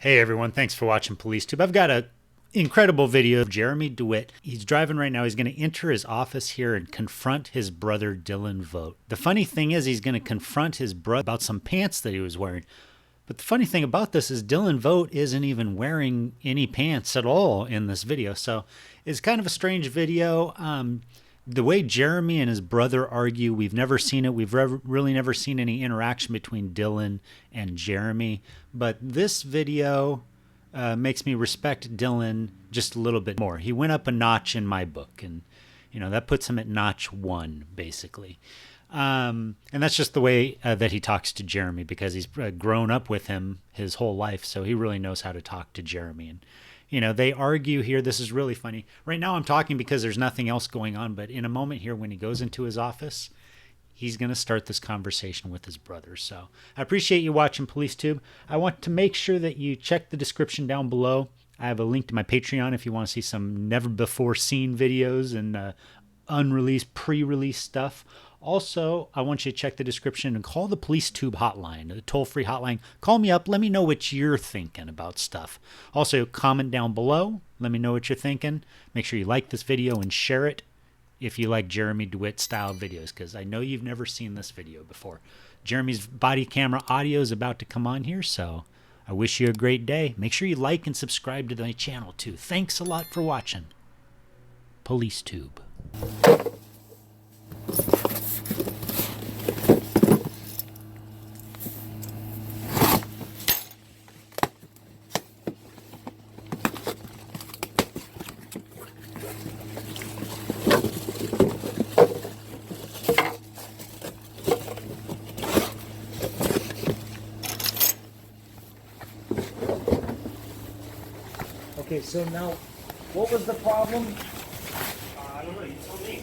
Hey everyone, thanks for watching PoliceTube. I've got a incredible video of Jeremy Dewitte. He's driving right now. He's going to enter his office here and confront his brother Dewitte. The funny thing is he's going to confront his brother about some pants that he was wearing. But the funny thing about this is Dewitte isn't even wearing any pants at all in this video. So it's kind of a strange video. The way Jeremy and his brother argue, we've never seen it. We've really never seen any interaction between Dylan and Jeremy. But this video makes me respect Dylan just a little bit more. He went up a notch in my book, and that puts him at notch 1, basically. And that's just the way that he talks to Jeremy, because he's grown up with him his whole life, so he really knows how to talk to Jeremy. And they argue here. This is really funny. Right now I'm talking because there's nothing else going on, but in a moment here when he goes into his office, he's going to start this conversation with his brother. So I appreciate you watching PoliceTube. I want to make sure that you check the description down below. I have a link to my Patreon if you want to see some never before seen videos and unreleased, pre-release stuff. Also, I want you to check the description and call the PoliceTube hotline, the toll-free hotline. Call me up. Let me know what you're thinking about stuff. Also, comment down below. Let me know what you're thinking. Make sure you like this video and share it if you like Jeremy Dewitte style videos, because I know you've never seen this video before. Jeremy's body camera audio is about to come on here, so I wish you a great day. Make sure you like and subscribe to my channel too. Thanks a lot for watching. PoliceTube. Okay, so now, what was the problem? I don't know. You tell me.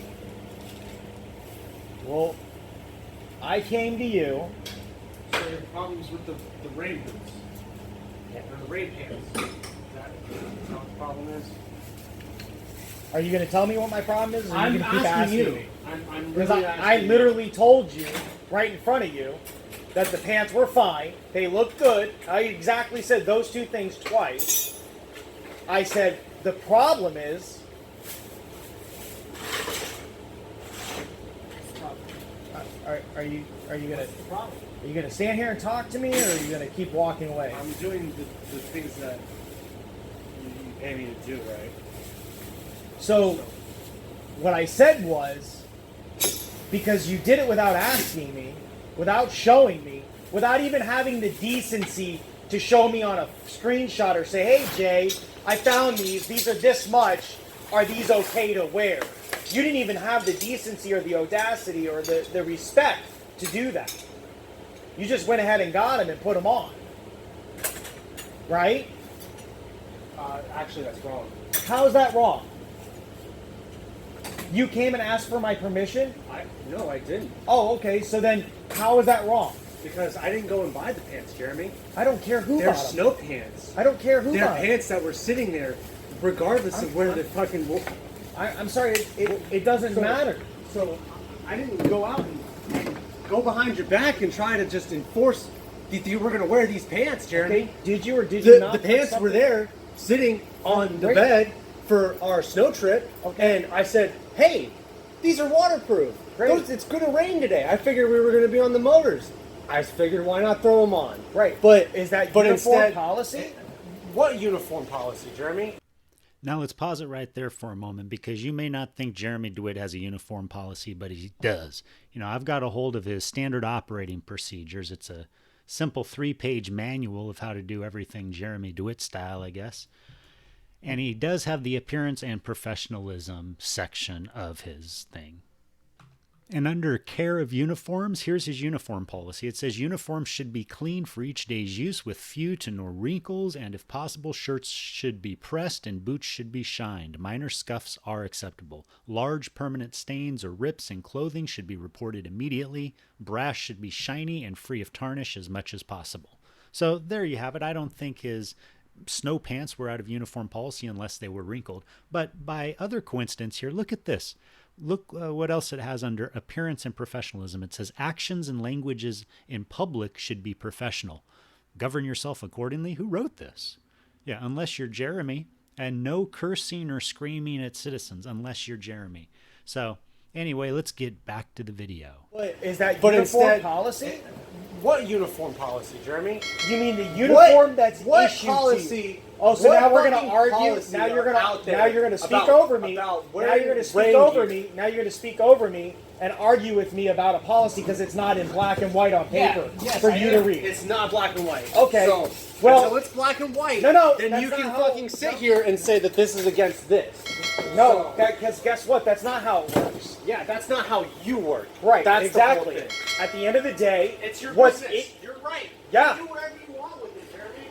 Well, I came to you. So your problems with the rain boots? Or the rain pants? Is that what the problem is? Are you going to tell me what my problem is? Or are you I'm going to keep asking you. me? I'm Because really I asking literally told you, right in front of you, that the pants were fine. They looked good. I exactly said those two things twice. I said, the problem is... Are you gonna... What's the problem? Are you gonna stand here and talk to me, or are you gonna keep walking away? I'm doing the things that you pay me to do, right? So, what I said was, because you did it without asking me, without showing me, without even having the decency to show me on a screenshot or say, hey Jay, I found these are this much, are these okay to wear? You didn't even have the decency or the audacity or the respect to do that. You just went ahead and got them and put them on. Right? Actually, that's wrong. How is that wrong? You came and asked for my permission? No, I didn't. Oh, okay. So then, how is that wrong? Because I didn't go and buy the pants, Jeremy. I don't care who They're bought them. snow pants. I don't care who They're bought them. pants that were sitting there, regardless of where the fucking... I'm sorry. It doesn't matter. So I didn't go out and go behind your back and try to just enforce that you were going to wear these pants, Jeremy. Okay. Did you or did you not? The pants were there, sitting on the Right. bed for our snow trip, Okay. and I said, hey, these are waterproof. Great. It's going to rain today. I figured we were going to be on the motors. I figured, why not throw them on? Right. But Is that but uniform instead, policy? What uniform policy, Jeremy? Now let's pause it right there for a moment, because you may not think Jeremy Dewitte has a uniform policy, but he does. I've got a hold of his standard operating procedures. It's a simple 3-page manual of how to do everything Jeremy Dewitte style, I guess. And he does have the appearance and professionalism section of his thing. And under care of uniforms, here's his uniform policy. It says uniforms should be clean for each day's use with few to no wrinkles, and if possible, shirts should be pressed and boots should be shined. Minor scuffs are acceptable. Large permanent stains or rips in clothing should be reported immediately. Brass should be shiny and free of tarnish as much as possible. So there you have it. I don't think his snow pants were out of uniform policy unless they were wrinkled. But by other coincidence here, look at this. Look what else it has under appearance and professionalism. It says actions and languages in public should be professional. Govern yourself accordingly? Who wrote this? Yeah, unless you're Jeremy. And no cursing or screaming at citizens unless you're Jeremy. So, anyway, let's get back to the video. Is that But uniform instead- policy? What uniform policy, Jeremy? You mean the uniform that's what issued policy? to you? Oh, so what now we're gonna fucking argue. policy Now you're are out there gonna speak about- over me. about Now you're gonna wearing speak rain over gear. me. Now you're gonna speak over me and argue with me about a policy because it's not in black and white on paper for you to read. It's not black and white. Okay. So, Well- until it's black and white, No, then that's you not can how- fucking sit here and say that this is against this. No, because guess what? That's not how it works. Yeah, that's not how you work. Right. That's exactly. The whole thing. At the end of the day, It's your what's business. it- You're right. Yeah. You do whatever you want with it, Jeremy.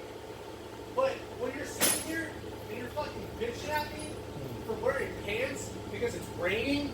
But when you're sitting here and you're fucking bitching at me for wearing pants because it's raining,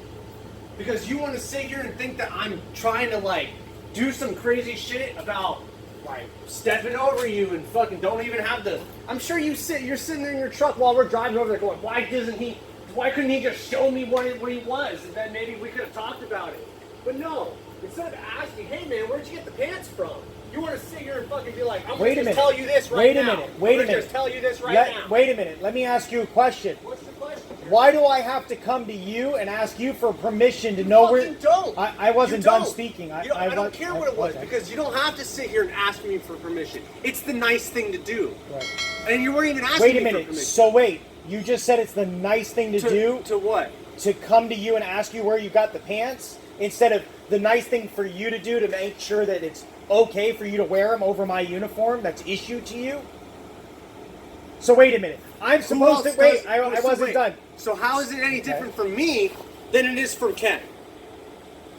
because you want to sit here and think that I'm trying to like do some crazy shit about like stepping over you and fucking don't even have the. I'm sure you're sitting there in your truck while we're driving over there going, why couldn't he just show me what he was, and then maybe we could have talked about it. But no, instead of asking, hey man, where'd you get the pants from? You want to sit here and fucking be like, I'm Wait a going to minute. tell you this right Wait a now. minute. Wait a I'm gonna minute. just tell you this right now. Wait a minute. Let me ask you a question. What's the question? Why do I have to come to you and ask you for permission to know where? Fucking don't. I wasn't You done don't. speaking. I don't care what it was, because you don't have to sit here and ask me for permission. It's the nice thing to do. Right. And you weren't even asking Wait a me for minute. permission. So wait, you just said it's the nice thing to do To what? to come to you and ask you where you got the pants instead of the nice thing for you to do to make sure that it's okay for you to wear them over my uniform that's issued to you? So wait a minute. I'm supposed to wait. I wasn't done. So how is it any different from me than it is from Ken?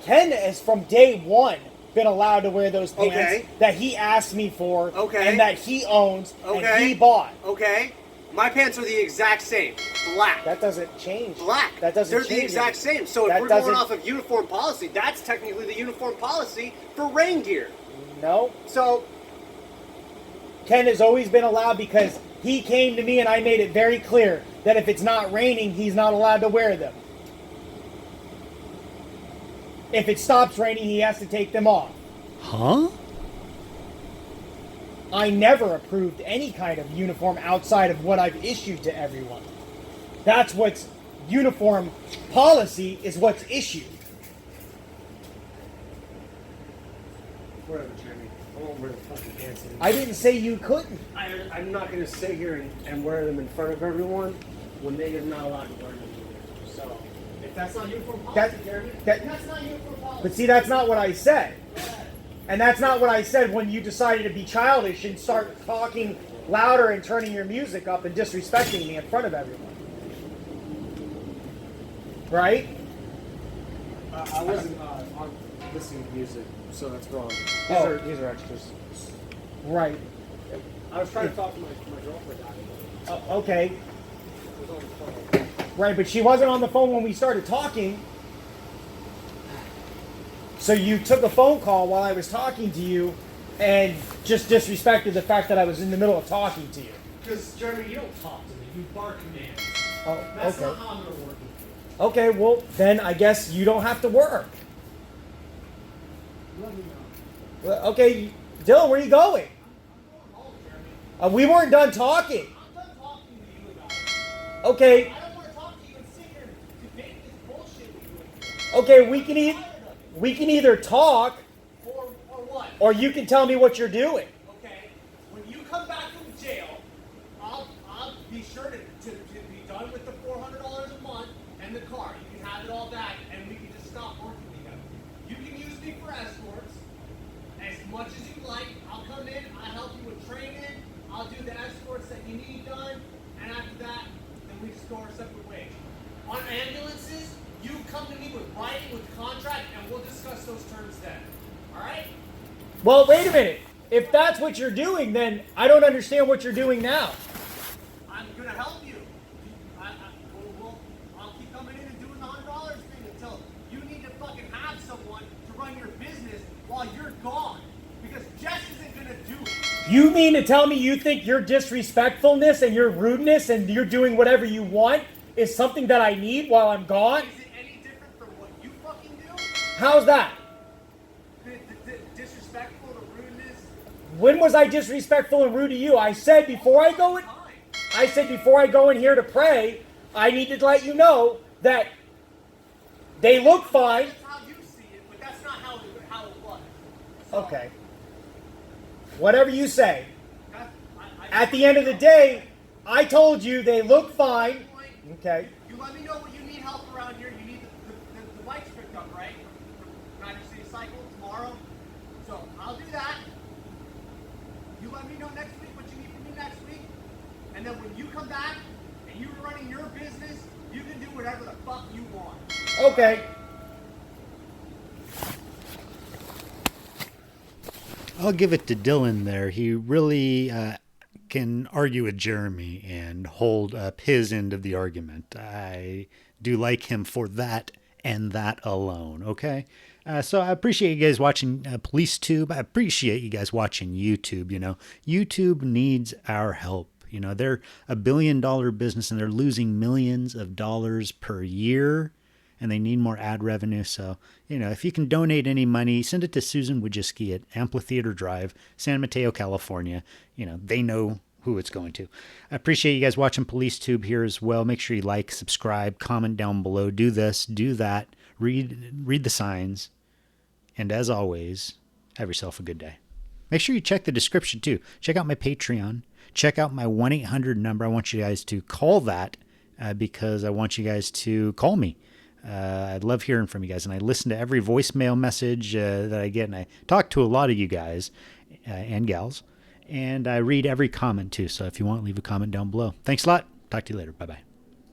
Ken has from day one been allowed to wear those pants Okay. that he asked me for Okay. and that he owns and Okay. he bought. Okay? My pants are the exact same. Black. That doesn't change. Black. That doesn't They're change the exact it. same. So That if we're going doesn't- off of uniform policy, that's technically the uniform policy for rain gear. No. So Ken has always been allowed because he came to me and I made it very clear that if it's not raining, he's not allowed to wear them. If it stops raining, he has to take them off. Huh? I never approved any kind of uniform outside of what I've issued to everyone. That's what's uniform policy is what's issued. whatever, Jeremy. I won't wear the fucking pants anymore. I didn't say you couldn't. I'm not going to sit here and wear them in front of everyone when they are not allowed to wear them either. So, if that's not uniform policy, Jeremy, that's not uniform policy. But see, that's not what I said. And that's not what I said when you decided to be childish and start talking louder and turning your music up and disrespecting me in front of everyone. Right? I wasn't on listening to music, so that's wrong. These are extras. Right. I was trying to talk to my girlfriend about it. Okay. It was on the phone. Right, but she wasn't on the phone when we started talking. So you took a phone call while I was talking to you and just disrespected the fact that I was in the middle of talking to you. Because, Jeremy, you don't talk to me. You bark commands. Oh, That's okay. not how I'm going to work with you. Okay, well, then I guess you don't have to work. Let me know. Well, okay, Dylan, where are you going? I'm going home, Jeremy. We weren't done talking. I'm done talking to you about it. Okay, I don't want to talk to you and sit here and debate this bullshit with you. okay, we can either talk Or what? or you can tell me what you're doing. Okay, when you come back from jail, I'll be sure to be done with the $400 a month and the car. You can have it all back, and we can just stop working together. You can use me for escorts as much as you like. I'll come in, I'll help you with training, I'll do the escorts that you need done, and after that, then we just go our separate ways. On ambulances, you come to me with writing, with contract, and we'll discuss those terms then. All right? Well, wait a minute. If that's what you're doing, then I don't understand what you're doing now. I'm gonna help you. I'll keep coming in and doing the $100 thing until you need to fucking have someone to run your business while you're gone. Because Jess isn't gonna do it. You mean to tell me you think your disrespectfulness and your rudeness and you're doing whatever you want is something that I need while I'm gone? Is it any different from what you fucking do? How's that? The disrespectful, the rudeness. When was I disrespectful and rude to you? I said before I go in here to pray, I need to let you know that they look fine. That's how you see it, but that's not how it was. So, Okay. Whatever you say. I At the end of the day, I told you they look fine. Okay. You let me know when you need help around here. You need the bikes picked up, right? From United City Cycle tomorrow. So I'll do that. You let me know next week what you need from me next week. And then when you come back and you're running your business, you can do whatever the fuck you want. Okay. I'll give it to Dylan there. He really can argue with Jeremy and hold up his end of the argument. I do like him for that and that alone, okay? So I appreciate you guys watching PoliceTube. I appreciate you guys watching YouTube. You know, YouTube needs our help. You know, they're $1 billion business and they're losing millions of dollars per year, and they need more ad revenue. So, you know, if you can donate any money, send it to Susan Wojcicki at Amphitheater Drive, San Mateo, California. You know, they know who it's going to. I appreciate you guys watching PoliceTube here as well. Make sure you like, subscribe, comment down below. Do this, do that. Read the signs. And as always, have yourself a good day. Make sure you check the description too. Check out my Patreon. Check out my 1-800 number. I want you guys to call that because I want you guys to call me. I love hearing from you guys, and I listen to every voicemail message that I get, and I talk to a lot of you guys and gals, and I read every comment too. So if you want, leave a comment down below. Thanks a lot. Talk to you later. Bye-bye.